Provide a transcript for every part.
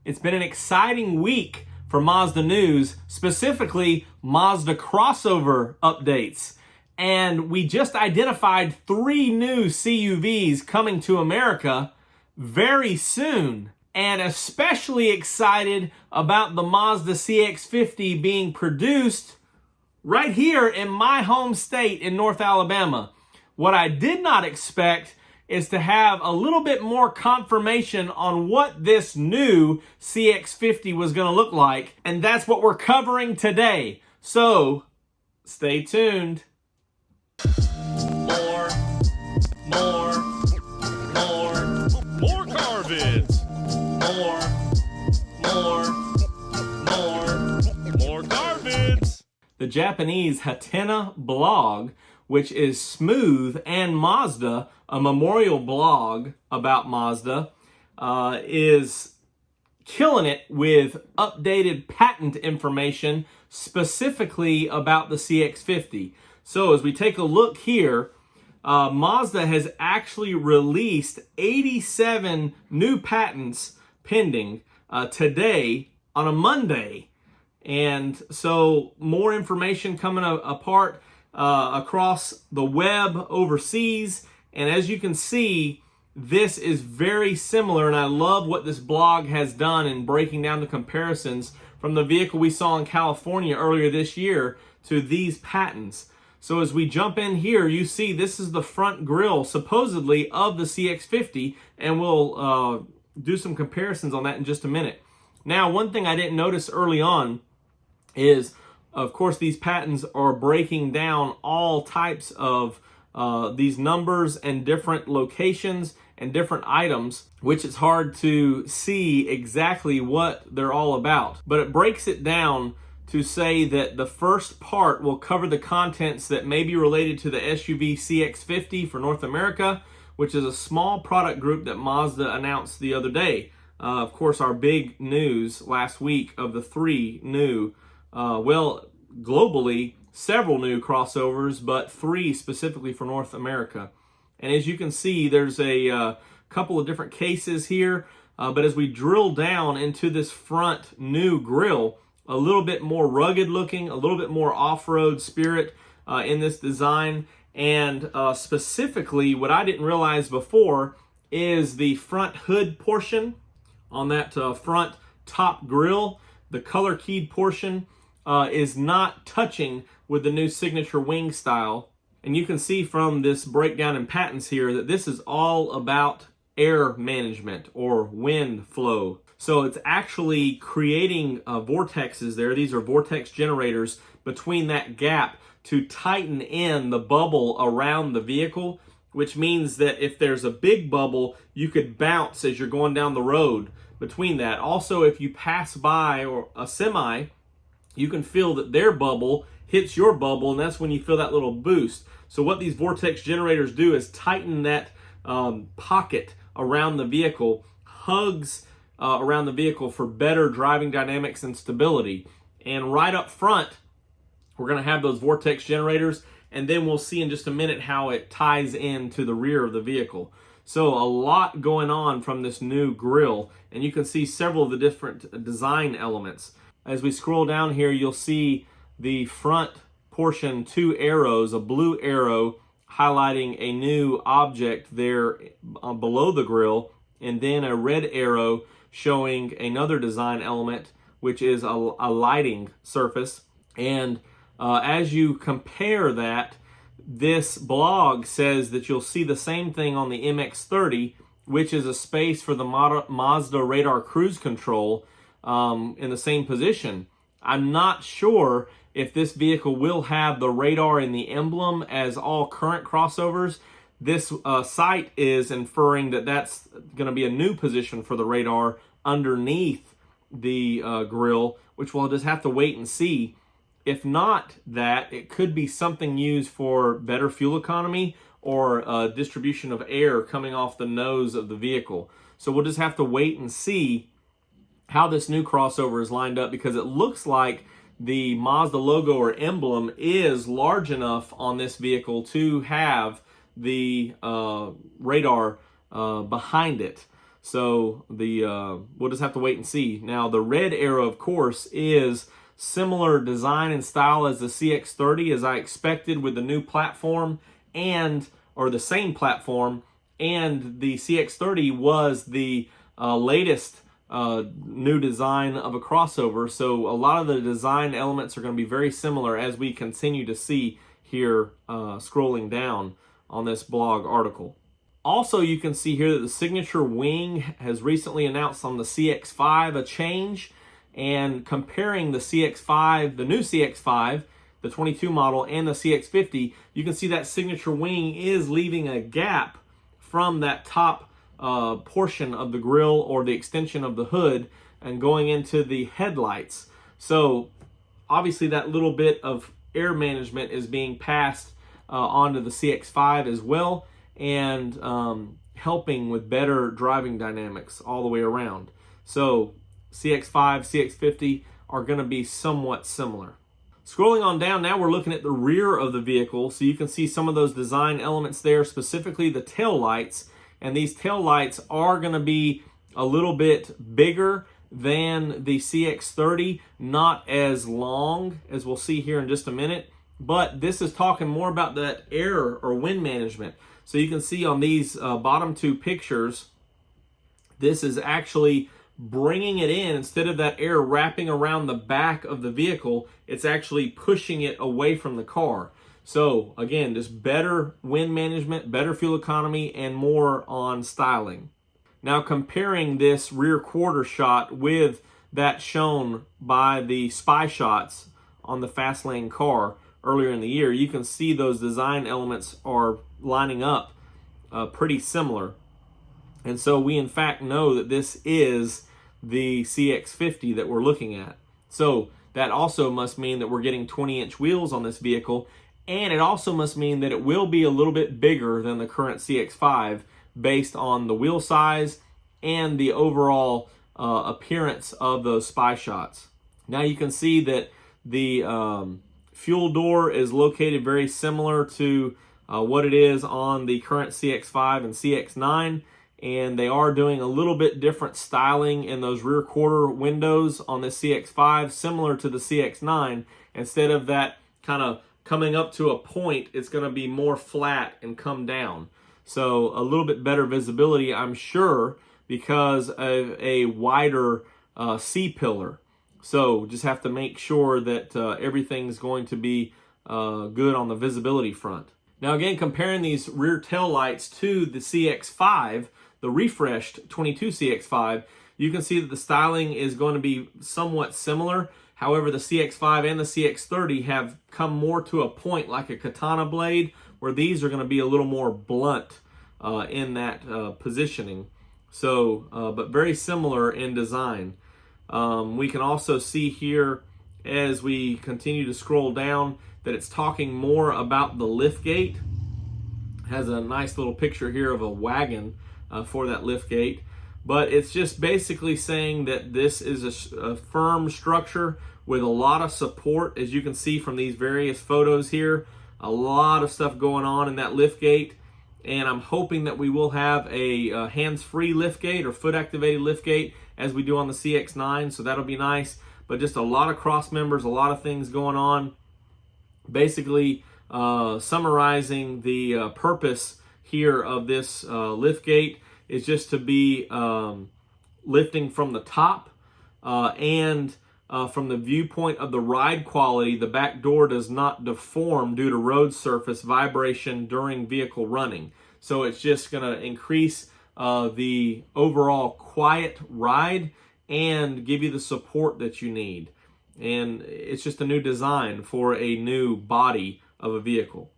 It's been an exciting week for Mazda news, specifically Mazda crossover updates. And we just identified 3 new CUVs coming to America very soon. And especially excited about the Mazda CX-50 being produced right here in my home state in North Alabama. What I did not expect is to have a little bit more confirmation on what this new CX-50 was going to look like, and that's what we're covering today. So, stay tuned. More car vids. More car vids. The Japanese Hatena blog, which is Smooth and Mazda, a memorial blog about Mazda, is killing it with updated patent information specifically about the CX-50. So as we take a look here, Mazda has actually released 87 new patents pending today on a Monday. And so more information coming apart across the web overseas. And as you can see, this is very similar, and I love what this blog has done in breaking down the comparisons from the vehicle we saw in California earlier this year to these patents. So as we jump in here, you see this is the front grille, supposedly, of the CX-50, and we'll do some comparisons on that in just a minute. Now, one thing I didn't notice early on is, of course, these patents are breaking down all types of these numbers and different locations and different items, which is hard to see exactly what they're all about. But it breaks it down to say that the first part will cover the contents that may be related to the SUV CX-50 for North America, which is a small product group that Mazda announced the other day. Of course, our big news last week of the 3 new, globally, several new crossovers, but 3 specifically for North America. And as you can see, there's a couple of different cases here, but as we drill down into this front new grille, a little bit more rugged looking, a little bit more off-road spirit in this design. And specifically, what I didn't realize before is the front hood portion on that front top grille. The color keyed portion is not touching with the new signature wing style. And you can see from this breakdown in patents here that this is all about air management or wind flow. So it's actually creating vortexes there. These are vortex generators between that gap to tighten in the bubble around the vehicle, which means that if there's a big bubble, you could bounce as you're going down the road between that. Also, if you pass by or a semi, you can feel that their bubble hits your bubble, and that's when you feel that little boost. So what these vortex generators do is tighten that pocket around the vehicle, hugs around the vehicle for better driving dynamics and stability. And right up front, we're going to have those vortex generators, and then we'll see in just a minute how it ties into the rear of the vehicle. So a lot going on from this new grille, and you can see several of the different design elements. As we scroll down here, you'll see the front portion, 2 arrows, a blue arrow highlighting a new object there below the grille, and then a red arrow showing another design element, which is a lighting surface. And as you compare that, this blog says that you'll see the same thing on the MX-30, which is a space for the Mazda radar cruise control in the same position. I'm not sure if this vehicle will have the radar in the emblem as all current crossovers. This site is inferring that that's going to be a new position for the radar underneath the grille, which we'll just have to wait and see. If not that, it could be something used for better fuel economy or distribution of air coming off the nose of the vehicle. So we'll just have to wait and see how this new crossover is lined up, because it looks like the Mazda logo or emblem is large enough on this vehicle to have the radar behind it. So we'll just have to wait and see. Now the red arrow, of course, is similar design and style as the CX-30, as I expected, with the new platform or the same platform, and the CX-30 was the latest new design of a crossover. So a lot of the design elements are going to be very similar as we continue to see here scrolling down on this blog article. Also, you can see here that the signature wing has recently announced on the CX-5 a change, and comparing the CX-5, the new CX-5, the 22 model, and the CX-50, you can see that signature wing is leaving a gap from that top portion of the grille or the extension of the hood and going into the headlights. So obviously that little bit of air management is being passed onto the CX-5 as well, and helping with better driving dynamics all the way around. So CX-5, CX-50 are going to be somewhat similar. Scrolling on down, now we're looking at the rear of the vehicle, so you can see some of those design elements there, specifically the tail lights. And these tail lights are going to be a little bit bigger than the CX-30, not as long, as we'll see here in just a minute. But this is talking more about that air or wind management. So you can see on these bottom two pictures, this is actually bringing it in. Instead of that air wrapping around the back of the vehicle, it's actually pushing it away from the car. So again, just better wind management, better fuel economy, and more on styling. Now comparing this rear quarter shot with that shown by the spy shots on the fast lane car earlier in the year, you can see those design elements are lining up pretty similar. And so we in fact know that this is the CX-50 that we're looking at. So that also must mean that we're getting 20-inch wheels on this vehicle, and it also must mean that it will be a little bit bigger than the current CX-5 based on the wheel size and the overall appearance of those spy shots. Now you can see that the fuel door is located very similar to what it is on the current CX-5 and CX-9, and they are doing a little bit different styling in those rear quarter windows on this CX-5, similar to the CX-9. Instead of that kind of coming up to a point, it's going to be more flat and come down. So a little bit better visibility, I'm sure, because of a wider C-pillar. So just have to make sure that everything's going to be good on the visibility front. Now again, comparing these rear tail lights to the CX-5, the refreshed 22 CX-5, you can see that the styling is going to be somewhat similar. However, the CX-5 and the CX-30 have come more to a point like a katana blade, where these are going to be a little more blunt in that positioning. So, but very similar in design. We can also see here as we continue to scroll down that it's talking more about the liftgate. Has a nice little picture here of a wagon for that liftgate. But it's just basically saying that this is a firm structure with a lot of support, as you can see from these various photos here. A lot of stuff going on in that liftgate. And I'm hoping that we will have a hands-free liftgate or foot-activated liftgate as we do on the CX-9, so that'll be nice. But just a lot of cross members, a lot of things going on. Basically, summarizing the purpose here of this liftgate is just to be lifting from the top and from the viewpoint of the ride quality. The back door does not deform due to road surface vibration during vehicle running. So it's just going to increase the overall quiet ride and give you the support that you need. And it's just a new design for a new body of a vehicle.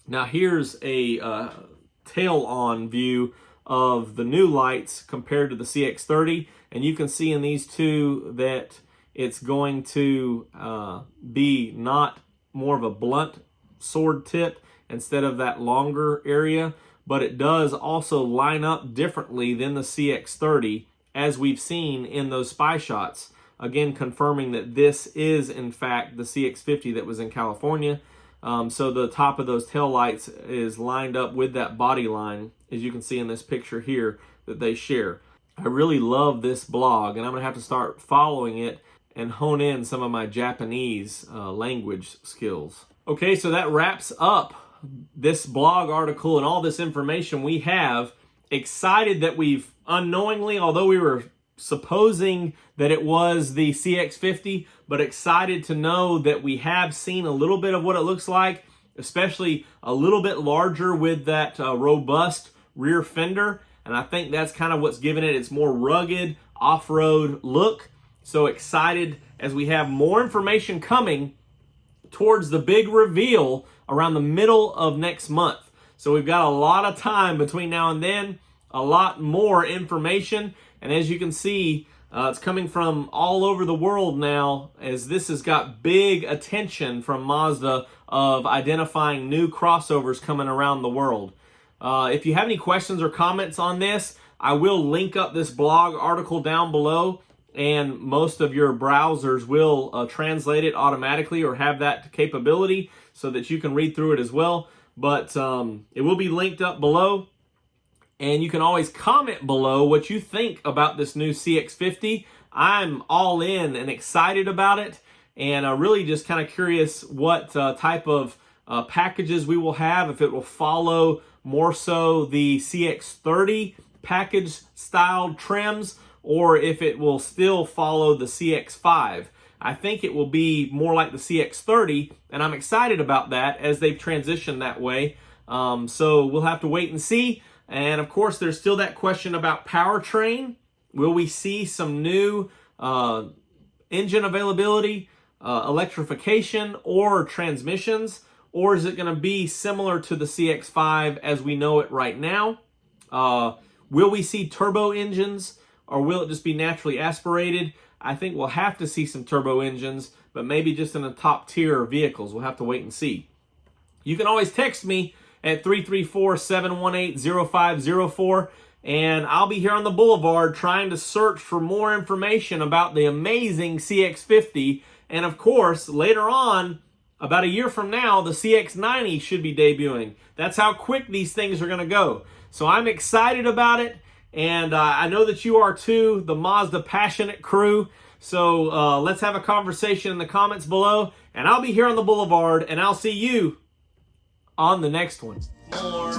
Now here's a tail-on view of the new lights compared to the CX-30, and you can see in these two that it's going to be not more of a blunt sword tip instead of that longer area, but it does also line up differently than the CX-30 as we've seen in those spy shots. Again, confirming that this is in fact the CX-50 that was in California. So the top of those tail lights is lined up with that body line, as you can see in this picture here, that they share. I really love this blog, and I'm going to have to start following it and hone in some of my Japanese language skills. Okay, so that wraps up this blog article and all this information we have. Excited that we've unknowingly, although we were supposing that it was the CX-50, but excited to know that we have seen a little bit of what it looks like, especially a little bit larger with that robust rear fender. And I think that's kind of what's given it its more rugged off-road look. So excited as we have more information coming towards the big reveal around the middle of next month. So we've got a lot of time between now and then, a lot more information. And as you can see, it's coming from all over the world now, as this has got big attention from Mazda of identifying new crossovers coming around the world. If you have any questions or comments on this, I will link up this blog article down below, and most of your browsers will translate it automatically or have that capability so that you can read through it as well. But it will be linked up below, and you can always comment below what you think about this new CX-50. I'm all in and excited about it, and really just kind of curious what type of packages we will have, if it will follow more so the CX-30 package style trims, or if it will still follow the CX-5. I think it will be more like the CX-30, and I'm excited about that as they've transitioned that way. So we'll have to wait and see. And of course, there's still that question about powertrain. Will we see some new engine availability, electrification, or transmissions? Or is it going to be similar to the CX-5 as we know it right now? Will we see turbo engines, or will it just be naturally aspirated? I think we'll have to see some turbo engines, but maybe just in the top tier vehicles. We'll have to wait and see. You can always text me at 334-718-0504, and I'll be here on the boulevard trying to search for more information about the amazing CX-50. And of course, later on, about a year from now, the CX-90 should be debuting. That's how quick these things are going to go. So I'm excited about it, and I know that you are too, the Mazda passionate crew. So let's have a conversation in the comments below, and I'll be here on the boulevard, and I'll see you on the next one. More